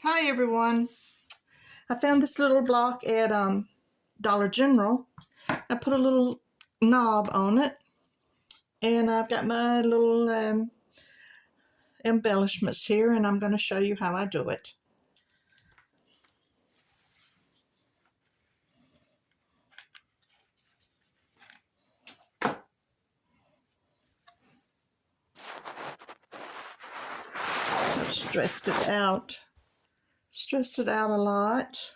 Hi everyone. I found this little block at Dollar General. I put a little knob on it, and I've got my little embellishments here, and I'm going to show you how I do it. I've stressed it out a lot.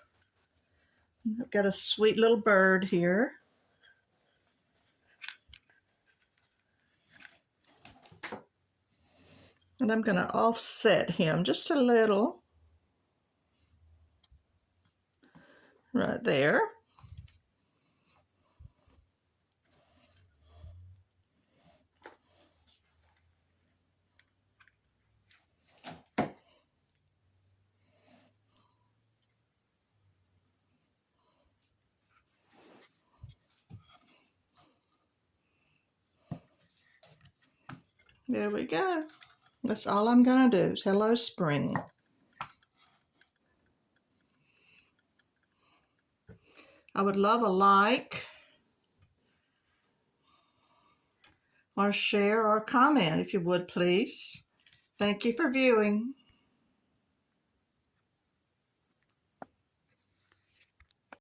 I've got a sweet little bird here. And I'm going to offset him just a little right there. There we go. That's all I'm going to do is hello spring. I would love a like or share or comment if you would, please. Thank you for viewing.